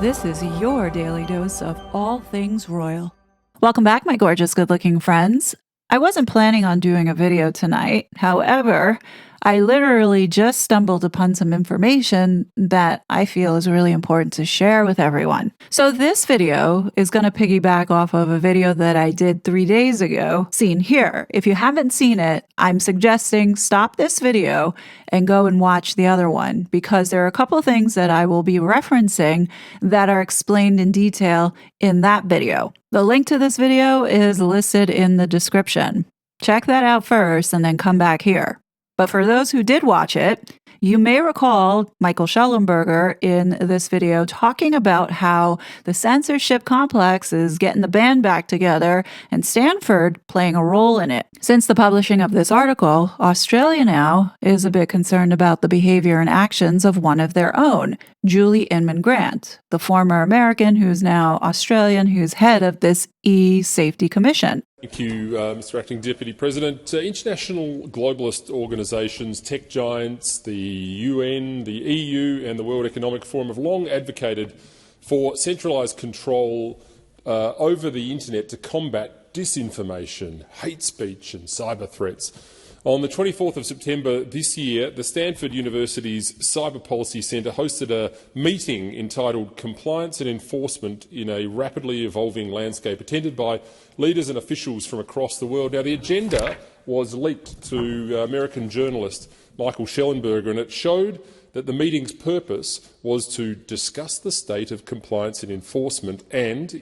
This is your daily dose of all things royal. Welcome back, my gorgeous, good-looking friends. I wasn't planning on doing a video tonight. However, I literally just stumbled upon some information that I feel is really important to share with everyone. So this video is going to piggyback off of a video that I did 3 days ago, seen here. If you haven't seen it, I'm suggesting stop this video and go and watch the other one, because there are a couple of things that I will be referencing that are explained in detail in that video. The link to this video is listed in the description. Check that out first and then come back here. But for those who did watch it, you may recall Michael Schellenberger in this video talking about how the censorship complex is getting the band back together and Stanford playing a role in it. Since the publishing of this article, Australia now is a bit concerned about the behavior and actions of one of their own, Julie Inman Grant, the former American who's now Australian, who's head of this e-safety commission. Thank you, Mr. Acting Deputy President. International globalist organisations, tech giants, the UN, the EU and the World Economic Forum have long advocated for centralised control over the internet to combat disinformation, hate speech and cyber threats. On the 24th of September this year, the Stanford University's Cyber Policy Centre hosted a meeting entitled Compliance and Enforcement in a Rapidly Evolving Landscape, attended by leaders and officials from across the world. Now, the agenda was leaked to American journalist Michael Schellenberger, and it showed that the meeting's purpose was to discuss the state of compliance and enforcement and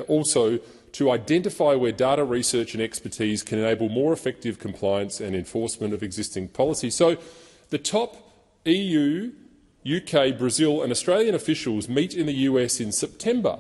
also to identify where data research and expertise can enable more effective compliance and enforcement of existing policy. So the top EU, UK, Brazil and Australian officials meet in the US in September.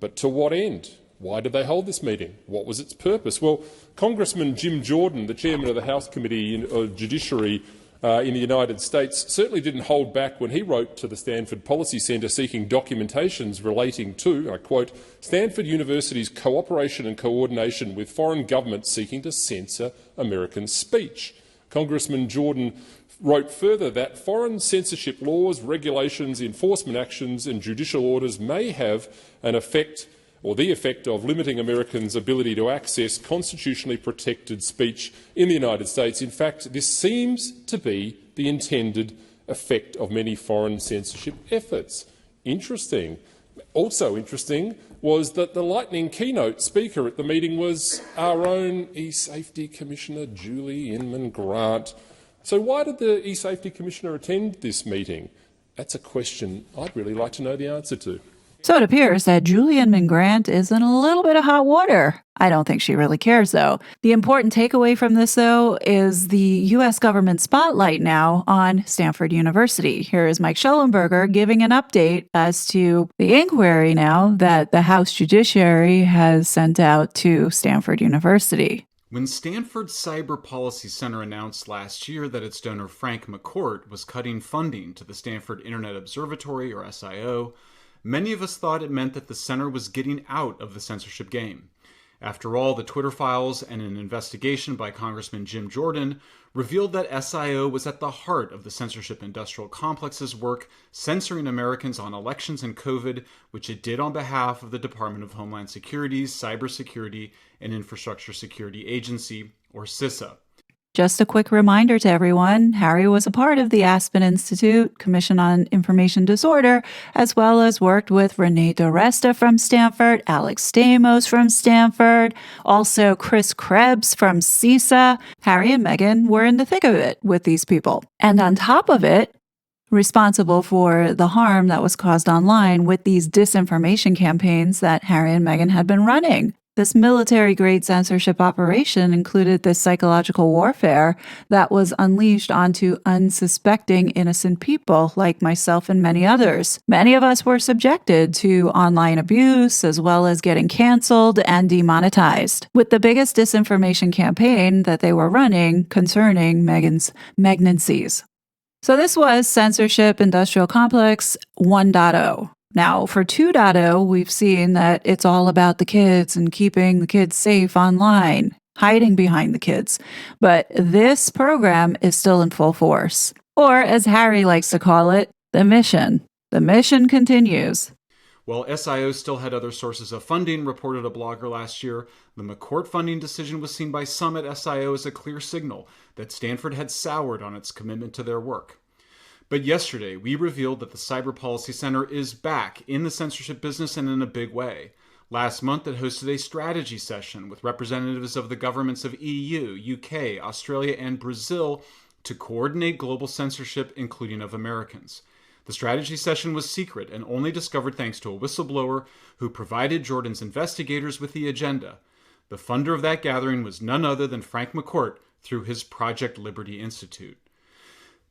But to what end? Why did they hold this meeting? What was its purpose? Well, Congressman Jim Jordan, the chairman of the House Committee on Judiciary in the United States, certainly didn't hold back when he wrote to the Stanford Policy Centre seeking documentations relating to, I quote, Stanford University's cooperation and coordination with foreign governments seeking to censor American speech. Congressman Jordan wrote further that foreign censorship laws, regulations, enforcement actions and judicial orders may have an effect or the effect of limiting Americans' ability to access constitutionally protected speech in the United States. In fact, this seems to be the intended effect of many foreign censorship efforts. Interesting. Also interesting was that the lightning keynote speaker at the meeting was our own e-safety Commissioner, Julie Inman Grant. So why did the e-safety Commissioner attend this meeting? That's a question I'd really like to know the answer to. So it appears that Julie Inman Grant is in a little bit of hot water. I don't think she really cares, though. The important takeaway from this, though, is the U.S. government spotlight now on Stanford University. Here is Mike Schellenberger giving an update as to the inquiry now that the House Judiciary has sent out to Stanford University. When Stanford's Cyber Policy Center announced last year that its donor Frank McCourt was cutting funding to the Stanford Internet Observatory, or SIO, many of us thought it meant that the center was getting out of the censorship game. After all, the Twitter files and an investigation by Congressman Jim Jordan revealed that SIO was at the heart of the censorship industrial complex's work censoring Americans on elections and COVID, which it did on behalf of the Department of Homeland Security's Cybersecurity and Infrastructure Security Agency, or CISA. Just a quick reminder to everyone, Harry was a part of the Aspen Institute Commission on Information Disorder, as well as worked with Renee DiResta from Stanford, Alex Stamos from Stanford, also Chris Krebs from CISA. Harry and Meghan were in the thick of it with these people. And on top of it, responsible for the harm that was caused online with these disinformation campaigns that Harry and Meghan had been running. This military-grade censorship operation included this psychological warfare that was unleashed onto unsuspecting innocent people like myself and many others. Many of us were subjected to online abuse as well as getting canceled and demonetized, with the biggest disinformation campaign that they were running concerning Meghan's pregnancies. So this was Censorship Industrial Complex 1.0. Now, for 2.0, we've seen that it's all about the kids and keeping the kids safe online, hiding behind the kids. But this program is still in full force. Or, as Harry likes to call it, the mission. The mission continues. While SIO still had other sources of funding, reported a blogger last year, the McCourt funding decision was seen by some at SIO as a clear signal that Stanford had soured on its commitment to their work. But yesterday, we revealed that the Cyber Policy Center is back in the censorship business and in a big way. Last month, it hosted a strategy session with representatives of the governments of EU, UK, Australia, and Brazil to coordinate global censorship, including of Americans. The strategy session was secret and only discovered thanks to a whistleblower who provided Jordan's investigators with the agenda. The funder of that gathering was none other than Frank McCourt through his Project Liberty Institute.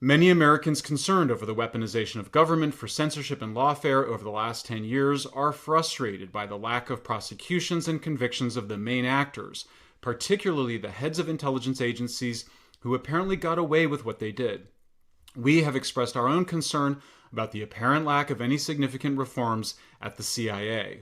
Many Americans concerned over the weaponization of government for censorship and lawfare over the last 10 years are frustrated by the lack of prosecutions and convictions of the main actors, particularly the heads of intelligence agencies who apparently got away with what they did. We have expressed our own concern about the apparent lack of any significant reforms at the CIA.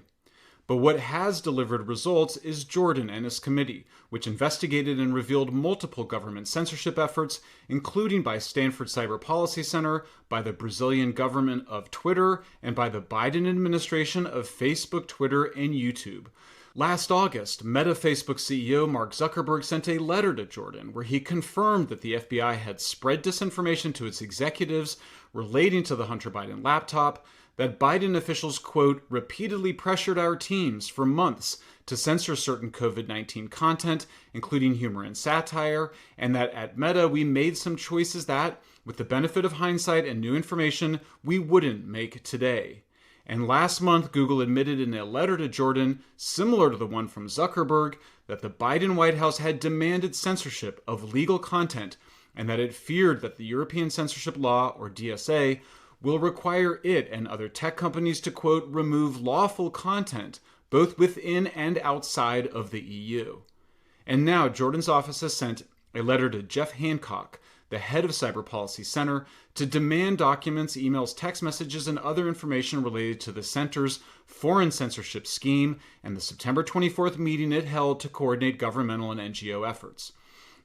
But what has delivered results is Jordan and his committee, which investigated and revealed multiple government censorship efforts, including by Stanford Cyber Policy Center, by the Brazilian government of Twitter, and by the Biden administration of Facebook, Twitter, and YouTube. Last August, Meta Facebook CEO Mark Zuckerberg sent a letter to Jordan where he confirmed that the FBI had spread disinformation to its executives relating to the Hunter Biden laptop, that Biden officials, quote, repeatedly pressured our teams for months to censor certain COVID-19 content, including humor and satire, and that at Meta we made some choices that, with the benefit of hindsight and new information, we wouldn't make today. And last month, Google admitted in a letter to Jordan, similar to the one from Zuckerberg, that the Biden White House had demanded censorship of legal content and that it feared that the European Censorship Law, or DSA, will require it and other tech companies to, quote, remove lawful content, both within and outside of the EU. And now Jordan's office has sent a letter to Jeff Hancock, the head of Cyber Policy Center, to demand documents, emails, text messages, and other information related to the center's foreign censorship scheme and the September 24th meeting it held to coordinate governmental and NGO efforts.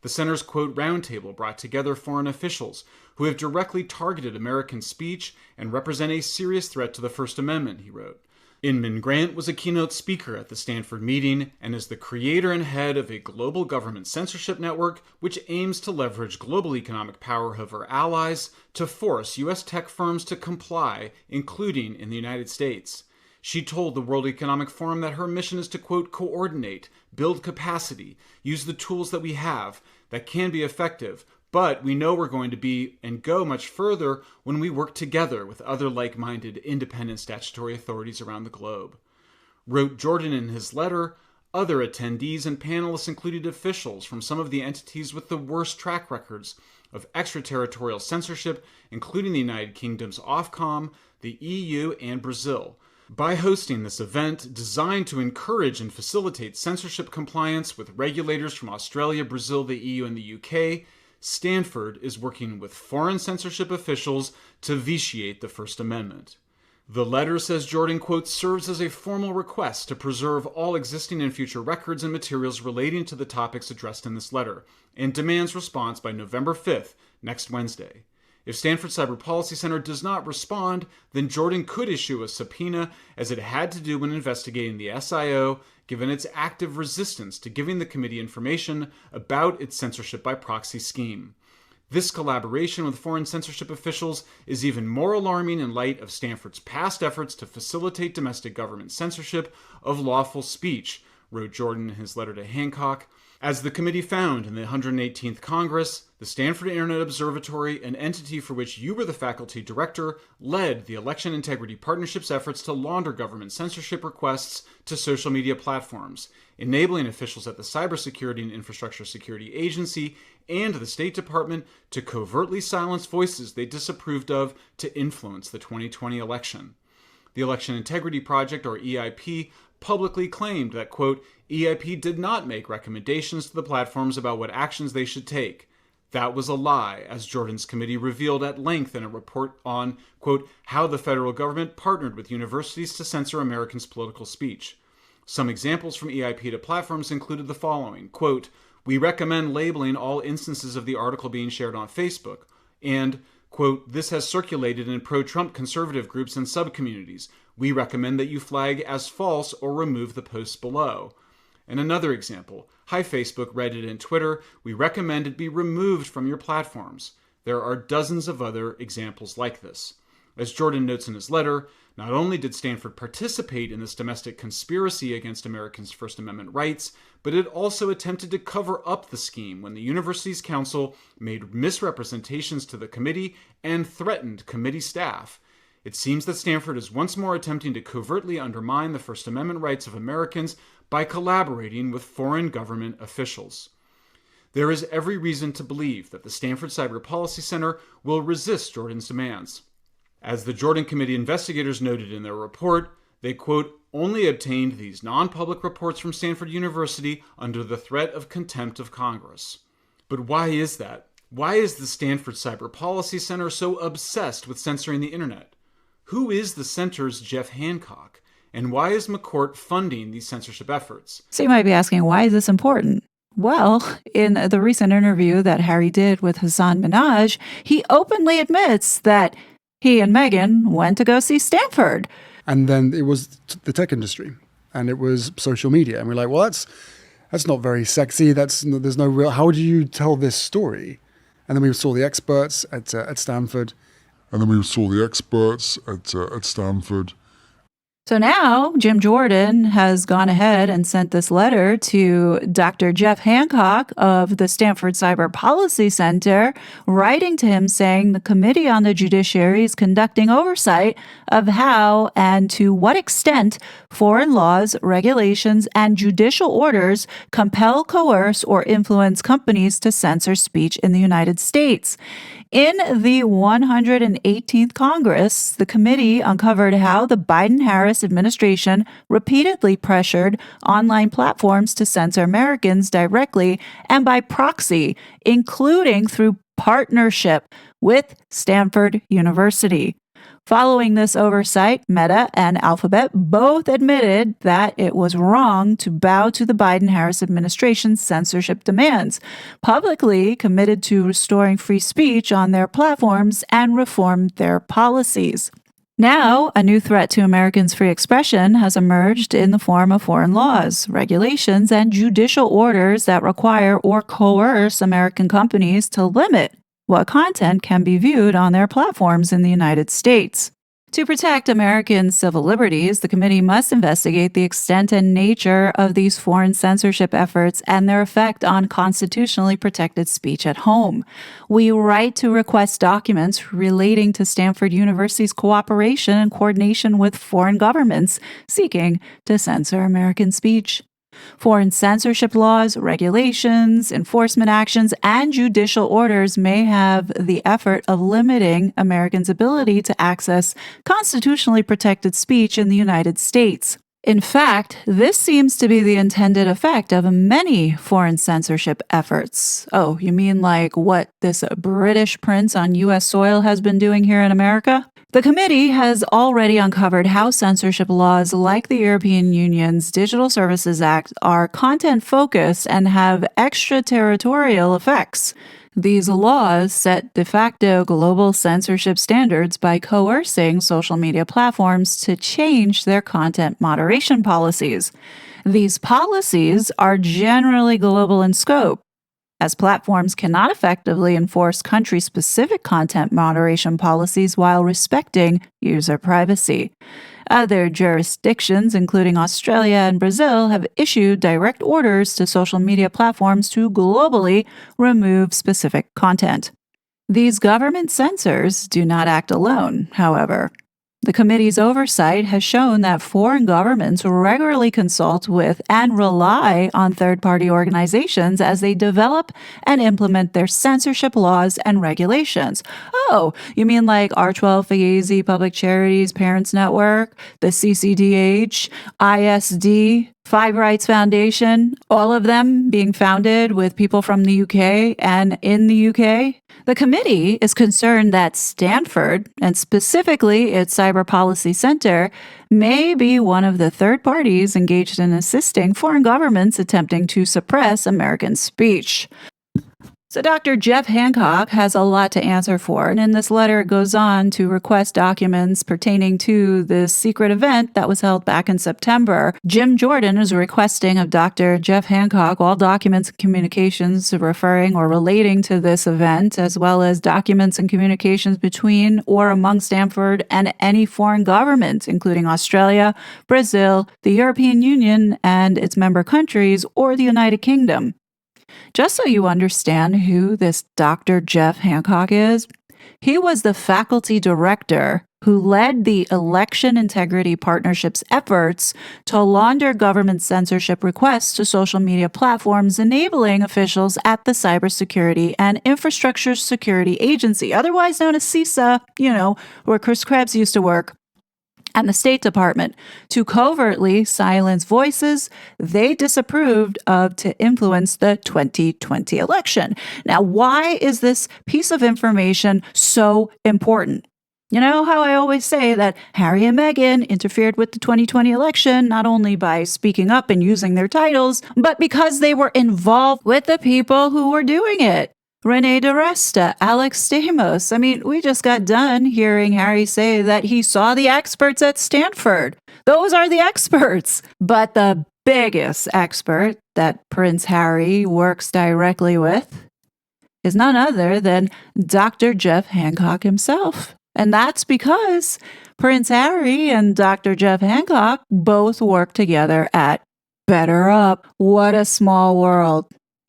The center's, quote, roundtable brought together foreign officials who have directly targeted American speech and represent a serious threat to the First Amendment, he wrote. Inman Grant was a keynote speaker at the Stanford meeting and is the creator and head of a global government censorship network which aims to leverage global economic power over allies to force U.S. tech firms to comply, including in the United States. She told the World Economic Forum that her mission is to, quote, coordinate, build capacity, use the tools that we have that can be effective, but we know we're going to be and go much further when we work together with other like-minded independent statutory authorities around the globe. Wrote Jordan in his letter, other attendees and panelists included officials from some of the entities with the worst track records of extraterritorial censorship, including the United Kingdom's Ofcom, the EU, and Brazil. By hosting this event designed to encourage and facilitate censorship compliance with regulators from Australia, Brazil, the EU, and the UK, Stanford is working with foreign censorship officials to vitiate the First Amendment. The letter, says Jordan, quote, serves as a formal request to preserve all existing and future records and materials relating to the topics addressed in this letter, and demands response by November 5th, next Wednesday. If Stanford Cyber Policy Center does not respond, then Jordan could issue a subpoena, as it had to do when investigating the SIO, given its active resistance to giving the committee information about its censorship by proxy scheme. This collaboration with foreign censorship officials is even more alarming in light of Stanford's past efforts to facilitate domestic government censorship of lawful speech, wrote Jordan in his letter to Hancock. As the committee found in the 118th Congress, the Stanford Internet Observatory, an entity for which you were the faculty director, led the Election Integrity Partnership's efforts to launder government censorship requests to social media platforms, enabling officials at the Cybersecurity and Infrastructure Security Agency and the State Department to covertly silence voices they disapproved of to influence the 2020 election. The Election Integrity Project, or EIP, publicly claimed that, quote, EIP did not make recommendations to the platforms about what actions they should take. That was a lie, as Jordan's committee revealed at length in a report on, quote, how the federal government partnered with universities to censor Americans' political speech. Some examples from EIP to platforms included the following, quote, we recommend labeling all instances of the article being shared on Facebook, and, quote, this has circulated in pro-Trump conservative groups and sub-communities. We recommend that you flag as false or remove the posts below. And another example, hi Facebook, Reddit, and Twitter, we recommend it be removed from your platforms. There are dozens of other examples like this. As Jordan notes in his letter, not only did Stanford participate in this domestic conspiracy against Americans' First Amendment rights, but it also attempted to cover up the scheme when the university's counsel made misrepresentations to the committee and threatened committee staff. It seems that Stanford is once more attempting to covertly undermine the First Amendment rights of Americans by collaborating with foreign government officials. There is every reason to believe that the Stanford Cyber Policy Center will resist Jordan's demands. As the Jordan Committee investigators noted in their report, they, quote, only obtained these non-public reports from Stanford University under the threat of contempt of Congress. But why is that? Why is the Stanford Cyber Policy Center so obsessed with censoring the internet? Who is the center's Jeff Hancock? And why is McCourt funding these censorship efforts? So you might be asking, why is this important? Well, in the recent interview that Harry did with Hassan Minhaj, he openly admits that he and Meghan went to go see Stanford. And then it was the tech industry and it was social media. And we're like, well, that's not very sexy. There's no real, how do you tell this story? And then we saw the experts at Stanford. So now Jim Jordan has gone ahead and sent this letter to Dr. Jeff Hancock of the Stanford Cyber Policy Center, writing to him saying the Committee on the Judiciary is conducting oversight of how and to what extent foreign laws, regulations, and judicial orders compel, coerce, or influence companies to censor speech in the United States. In the 118th Congress, the committee uncovered how the Biden-Harris administration repeatedly pressured online platforms to censor Americans directly and by proxy, including through partnership with Stanford University. Following this oversight, Meta and Alphabet both admitted that it was wrong to bow to the Biden-Harris administration's censorship demands, publicly committed to restoring free speech on their platforms and reform their policies. Now, a new threat to Americans' free expression has emerged in the form of foreign laws, regulations, and judicial orders that require or coerce American companies to limit what content can be viewed on their platforms in the United States. To protect American civil liberties, the committee must investigate the extent and nature of these foreign censorship efforts and their effect on constitutionally protected speech at home. We write to request documents relating to Stanford University's cooperation and coordination with foreign governments seeking to censor American speech. Foreign censorship laws, regulations, enforcement actions, and judicial orders may have the effort of limiting Americans' ability to access constitutionally protected speech in the United States. In fact, this seems to be the intended effect of many foreign censorship efforts. Oh, you mean like what this British prince on U.S. soil has been doing here in America? The committee has already uncovered how censorship laws like the European Union's Digital Services Act are content-focused and have extraterritorial effects. These laws set de facto global censorship standards by coercing social media platforms to change their content moderation policies. These policies are generally global in scope, as platforms cannot effectively enforce country-specific content moderation policies while respecting user privacy. Other jurisdictions, including Australia and Brazil, have issued direct orders to social media platforms to globally remove specific content. These government censors do not act alone, however. The committee's oversight has shown that foreign governments regularly consult with and rely on third-party organizations as they develop and implement their censorship laws and regulations. Oh, you mean like R12 Fagazi Public Charities Parents Network, the CCDH, ISD, Five Rights Foundation, all of them being founded with people from the UK and in the UK? The committee is concerned that Stanford, and specifically its Cyber Policy Center, may be one of the third parties engaged in assisting foreign governments attempting to suppress American speech. So Dr. Jeff Hancock has a lot to answer for, and in this letter it goes on to request documents pertaining to this secret event that was held back in September. Jim Jordan is requesting of Dr. Jeff Hancock all documents and communications referring or relating to this event, as well as documents and communications between or among Stanford and any foreign government, including Australia, Brazil, the European Union and its member countries, or the United Kingdom. Just so you understand who this Dr. Jeff Hancock is, he was the faculty director who led the Election Integrity Partnership's efforts to launder government censorship requests to social media platforms, enabling officials at the Cybersecurity and Infrastructure Security Agency, otherwise known as CISA, where Chris Krebs used to work, and the State Department, to covertly silence voices they disapproved of to influence the 2020 election. Now, why is this piece of information so important? You know how I always say that Harry and Meghan interfered with the 2020 election, not only by speaking up and using their titles, but because they were involved with the people who were doing it. Rene DeResta, Alex Stamos. I mean, we just got done hearing Harry say that he saw the experts at Stanford. Those are the experts. But the biggest expert that Prince Harry works directly with is none other than Dr. Jeff Hancock himself. And that's because Prince Harry and Dr. Jeff Hancock both work together at Better Up. What a small world.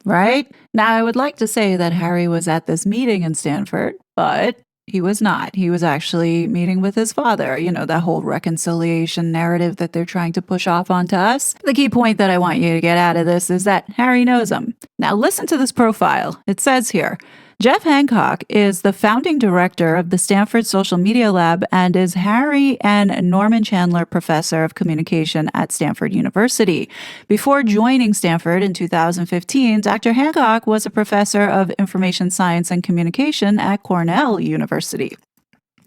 Right? Now, I would like to say that Harry was at this meeting in Stanford, but he was not. He was actually meeting with his father, that whole reconciliation narrative that they're trying to push off onto us. The key point that I want you to get out of this is that Harry knows him. Now, listen to this profile. It says here, Jeff Hancock is the founding director of the Stanford Social Media Lab and is Harry and Norman Chandler Professor of Communication at Stanford University. Before joining Stanford in 2015, Dr. Hancock was a professor of information science and communication at Cornell University.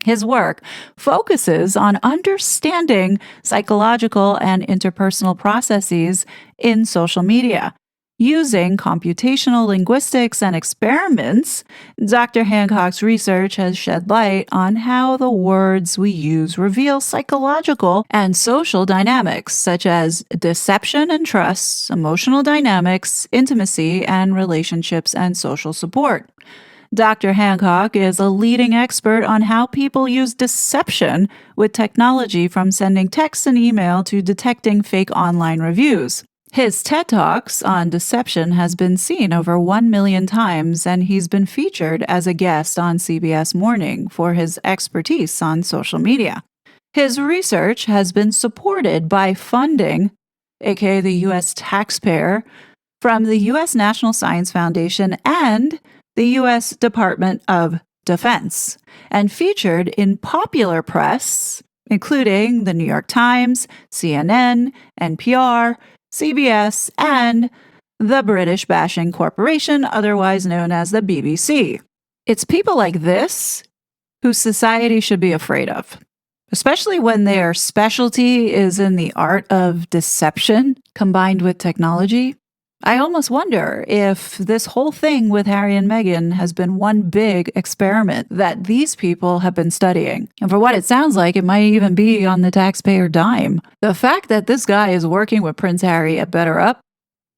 His work focuses on understanding psychological and interpersonal processes in social media. Using computational linguistics and experiments, Dr. Hancock's research has shed light on how the words we use reveal psychological and social dynamics, such as deception and trust, emotional dynamics, intimacy, and relationships and social support. Dr. Hancock is a leading expert on how people use deception with technology, from sending texts and email to detecting fake online reviews. His TED Talks on deception has been seen over 1 million times, and he's been featured as a guest on CBS Morning for his expertise on social media. His research has been supported by funding, aka the U.S. taxpayer, from the U.S. National Science Foundation and the U.S. Department of Defense, and featured in popular press, including the New York Times, CNN, NPR, CBS, and the British Bashing Corporation, otherwise known as the BBC. It's people like this who society should be afraid of, especially when their specialty is in the art of deception combined with technology. I almost wonder if this whole thing with Harry and Meghan has been one big experiment that these people have been studying. And for what it sounds like, it might even be on the taxpayer dime. The fact that this guy is working with Prince Harry at Better Up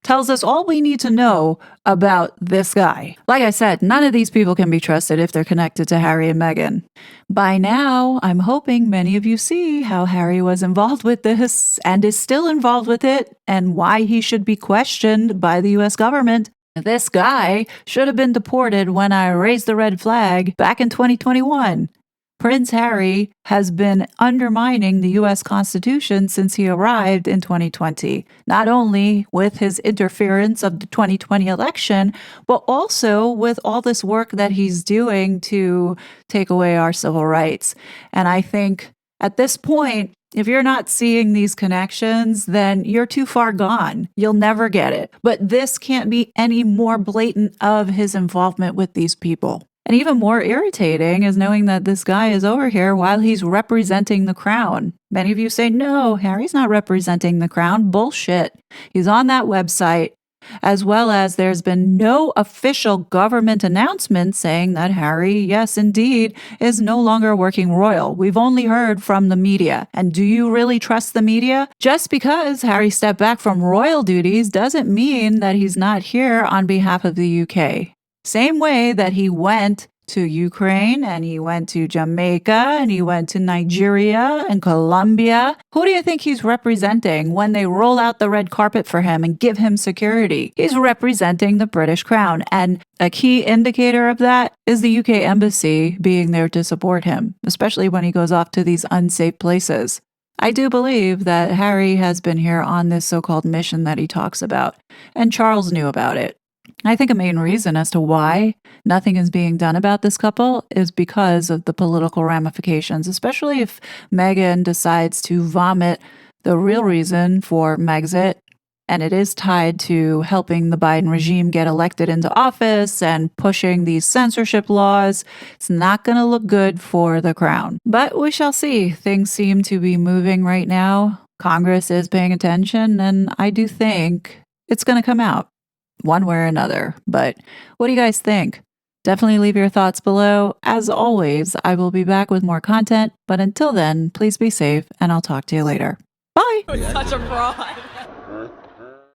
tells us all we need to know about this guy. Like I said, none of these people can be trusted if they're connected to Harry and Meghan. By now, I'm hoping many of you see how Harry was involved with this and is still involved with it, and why he should be questioned by the US government. This guy should have been deported when I raised the red flag back in 2021. Prince Harry has been undermining the U.S. Constitution since he arrived in 2020, not only with his interference of the 2020 election, but also with all this work that he's doing to take away our civil rights. And I think at this point, if you're not seeing these connections, then you're too far gone. You'll never get it. But this can't be any more blatant of his involvement with these people. And even more irritating is knowing that this guy is over here while he's representing the crown. Many of you say, no, Harry's not representing the crown. Bullshit. He's on that website. as well as there's been no official government announcement saying that Harry, yes, indeed, is no longer working royal. We've only heard from the media. And do you really trust the media? Just because Harry stepped back from royal duties doesn't mean that he's not here on behalf of the UK. Same way that he went to Ukraine and he went to Jamaica and he went to Nigeria and Colombia. Who do you think he's representing when they roll out the red carpet for him and give him security? He's representing the British Crown. And a key indicator of that is the UK embassy being there to support him, especially when he goes off to these unsafe places. I do believe that Harry has been here on this so-called mission that he talks about, and Charles knew about it. I think a main reason as to why nothing is being done about this couple is because of the political ramifications, especially if Meghan decides to vomit the real reason for Megxit, and it is tied to helping the Biden regime get elected into office and pushing these censorship laws. It's not going to look good for the crown. But we shall see. Things seem to be moving right now. Congress is paying attention, and I do think it's going to come out one way or another. But what do you guys think? Definitely leave your thoughts below. As always, I will be back with more content. But until then, please be safe, and I'll talk to you later. Bye! Such a fraud.